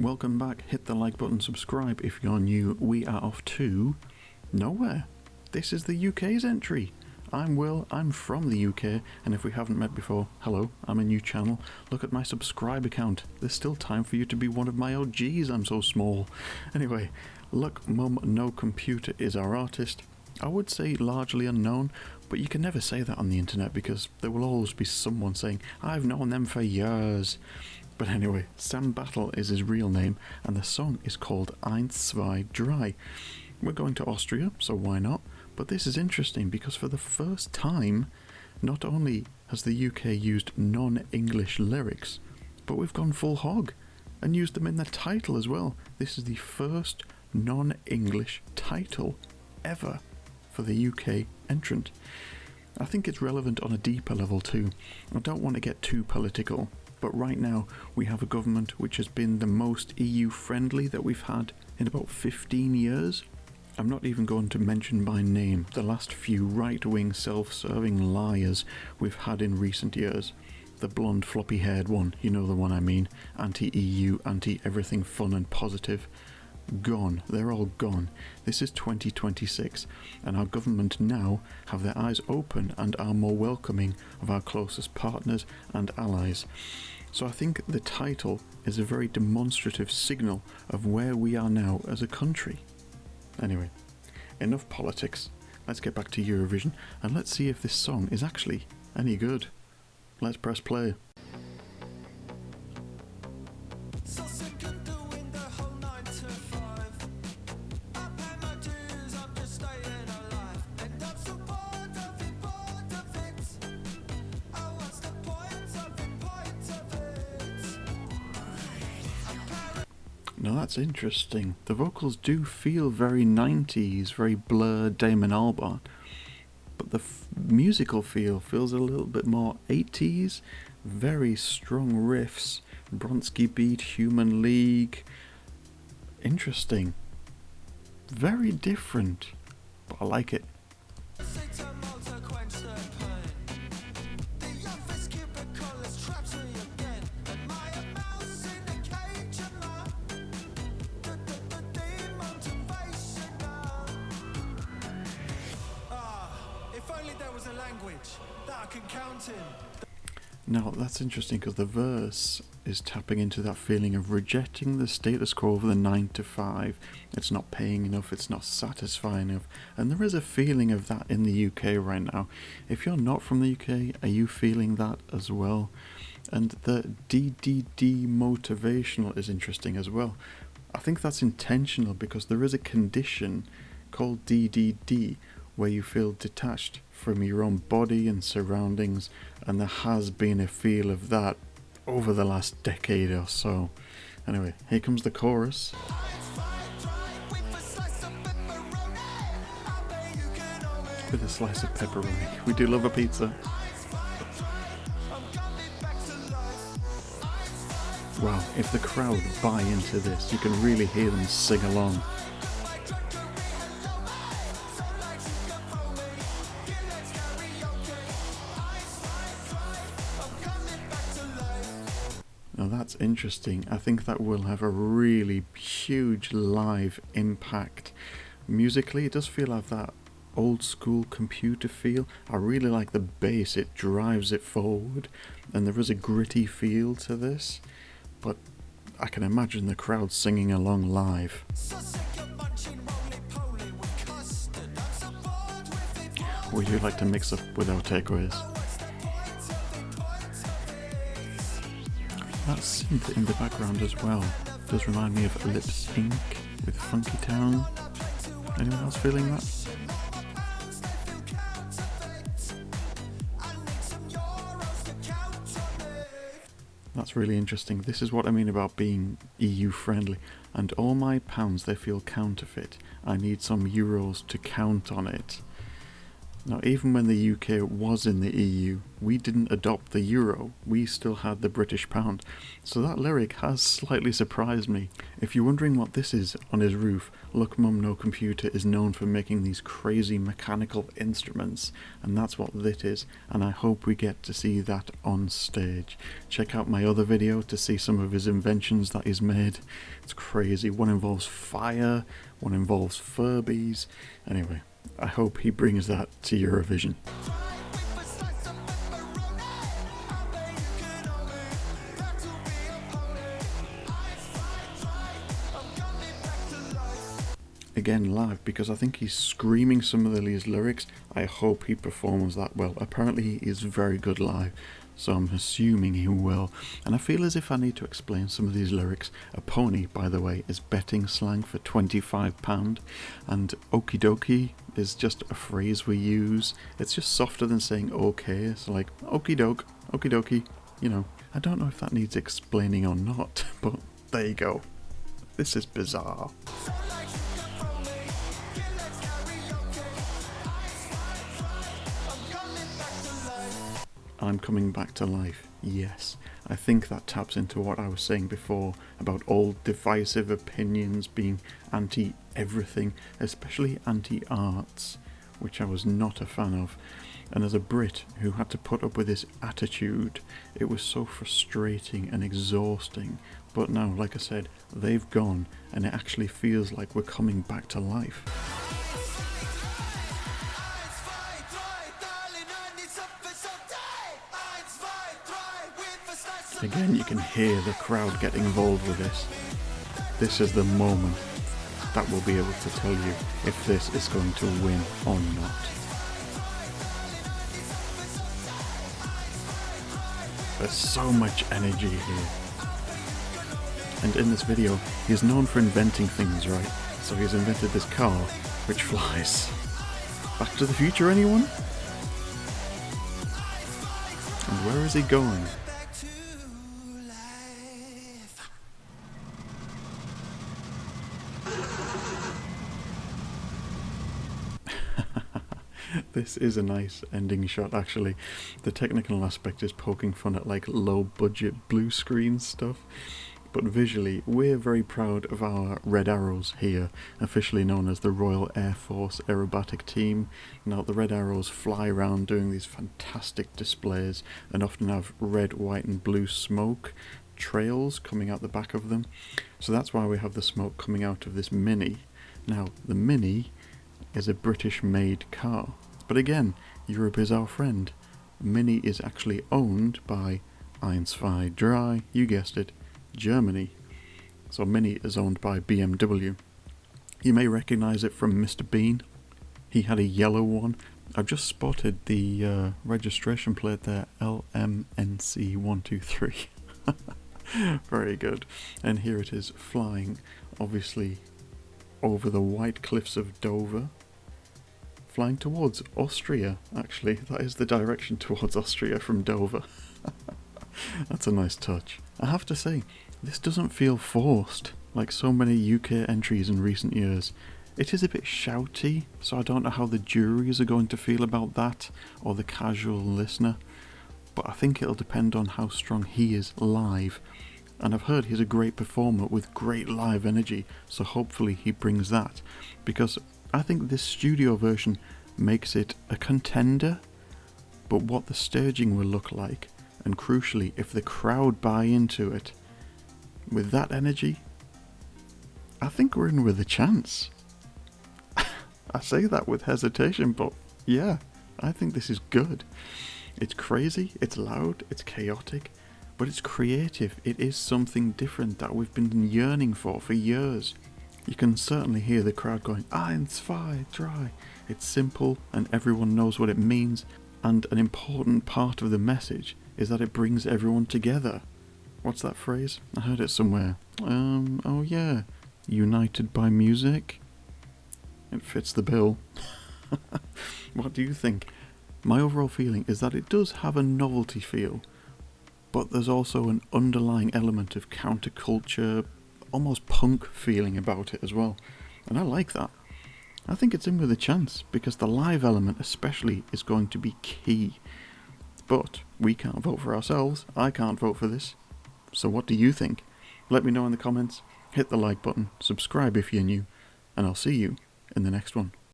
Welcome back, hit the like button, subscribe if you're new. We are off to nowhere. This is the UK's entry. I'm Will, I'm from the UK, and if we haven't met before, hello, I'm a new channel. Look at my subscribe account. There's still time for you to be one of my OGs, I'm so small. Anyway, Look Mum No Computer is our artist. I would say largely unknown, but you can never say that on the internet because there will always be someone saying, I've known them for years. But anyway, Sam Battle is his real name, and the song is called Eins Zwei Drei. We're going to Austria, so why not? But this is interesting because for the first time, not only has the UK used non-English lyrics, but we've gone full hog and used them in the title as well. This is the first non-English title ever for the UK entrant. I think it's relevant on a deeper level too. I don't want to get too political, but right now we have a government which has been the most EU friendly that we've had in about 15 years. I'm not even going to mention by name the last few right-wing self-serving liars we've had in recent years. The blonde floppy-haired one, you know the one I mean, anti-EU, anti-everything fun and positive. Gone. They're all gone. This is 2026, and our government now have their eyes open and are more welcoming of our closest partners and allies. So I think the title is a very demonstrative signal of where we are now as a country. Anyway, enough politics. Let's get back to Eurovision and let's see if this song is actually any good. Let's press play. Now that's interesting. The vocals do feel very 90s, very blurred Damon Albarn, but the musical feel feels a little bit more 80s, very strong riffs, Bronski beat, Human League. Interesting. Very different, but I like it. Now that's interesting because the verse is tapping into that feeling of rejecting the status quo of the 9 to 5. It's not paying enough, it's not satisfying enough, and there is a feeling of that in the UK right now. If you're not from the UK, are you feeling that as well? And the DDD motivational is interesting as well. I think that's intentional because there is a condition called DDD where you feel detached from your own body and surroundings, and there has been a feel of that over the last decade or so. Anyway, here comes the chorus. With a slice of pepperoni. We do love a pizza. Wow, if the crowd buy into this, you can really hear them sing along. Now that's interesting. I think that will have a really huge live impact. Musically, it does feel like that old school computer feel. I really like the bass, it drives it forward, and there is a gritty feel to this, but I can imagine the crowd singing along live. We do like to mix up with our takeaways. That synth in the background as well does remind me of Lip Sync with Funky Town. Anyone else feeling that? That's really interesting. This is what I mean about being EU friendly. And all my pounds, they feel counterfeit. I need some euros to count on it. Now, even when the UK was in the EU, we didn't adopt the euro, we still had the British pound, so that lyric has slightly surprised me. If you're wondering what this is on his roof, Look Mum No Computer is known for making these crazy mechanical instruments, and that's what this is, and I hope we get to see that on stage. Check out my other video to see some of his inventions that he's made. It's crazy. One involves fire, one involves Furbies. Anyway, I hope he brings that to Eurovision. Again, live, because I think he's screaming some of these lyrics. I hope he performs that well. Apparently he is very good live, so I'm assuming he will. And I feel as if I need to explain some of these lyrics. A pony, by the way, is betting slang for £25, and okie dokie is just a phrase we use. It's just softer than saying okay, so like okie dokie, you know. I don't know if that needs explaining or not, but there you go. This is bizarre. I'm coming back to life, yes. I think that taps into what I was saying before about all divisive opinions being anti-everything, especially anti-arts, which I was not a fan of. And as a Brit who had to put up with this attitude, it was so frustrating and exhausting. But now, like I said, they've gone, and it actually feels like we're coming back to life. Again, you can hear the crowd getting involved with this. This is the moment that will be able to tell you if this is going to win or not. There's so much energy here. And in this video, he's known for inventing things, right? So he's invented this car, which flies. Back to the Future, anyone? And where is he going? This is a nice ending shot, actually. The technical aspect is poking fun at like low budget blue screen stuff, but visually we're very proud of our Red Arrows here, officially known as the Royal Air Force Aerobatic Team. Now the Red Arrows fly around doing these fantastic displays and often have red, white and blue smoke trails coming out the back of them, so that's why we have the smoke coming out of this Mini. Now the Mini is a British made car. But again, Europe is our friend. Mini is actually owned by Eins Zwei Drei, you guessed it, Germany. So Mini is owned by BMW. You may recognise it from Mr. Bean. He had a yellow one. I've just spotted the registration plate there, LMNC123. Very good. And here it is flying, obviously, over the white cliffs of Dover. Flying towards Austria, actually. That is the direction towards Austria from Dover. That's a nice touch. I have to say, this doesn't feel forced, like so many UK entries in recent years. It is a bit shouty, so I don't know how the juries are going to feel about that, or the casual listener. But I think it'll depend on how strong he is live. And I've heard he's a great performer with great live energy, so hopefully he brings that. Because I think this studio version makes it a contender, but what the staging will look like, and crucially, if the crowd buy into it, with that energy, I think we're in with a chance. I say that with hesitation, but yeah, I think this is good. It's crazy, it's loud, it's chaotic, but it's creative. It is something different that we've been yearning for years. You can certainly hear the crowd going, Eins Zwei Drei. It's simple and everyone knows what it means, and an important part of the message is that it brings everyone together. What's that phrase? I heard it somewhere. Oh yeah, united by music? It fits the bill. What do you think? My overall feeling is that it does have a novelty feel, but there's also an underlying element of counterculture, almost punk feeling about it as well, and I like that. I think it's in with a chance, because the live element especially is going to be key. But we can't vote for ourselves, I can't vote for this. So what do you think? Let me know in the comments, hit the like button, subscribe if you're new, and I'll see you in the next one.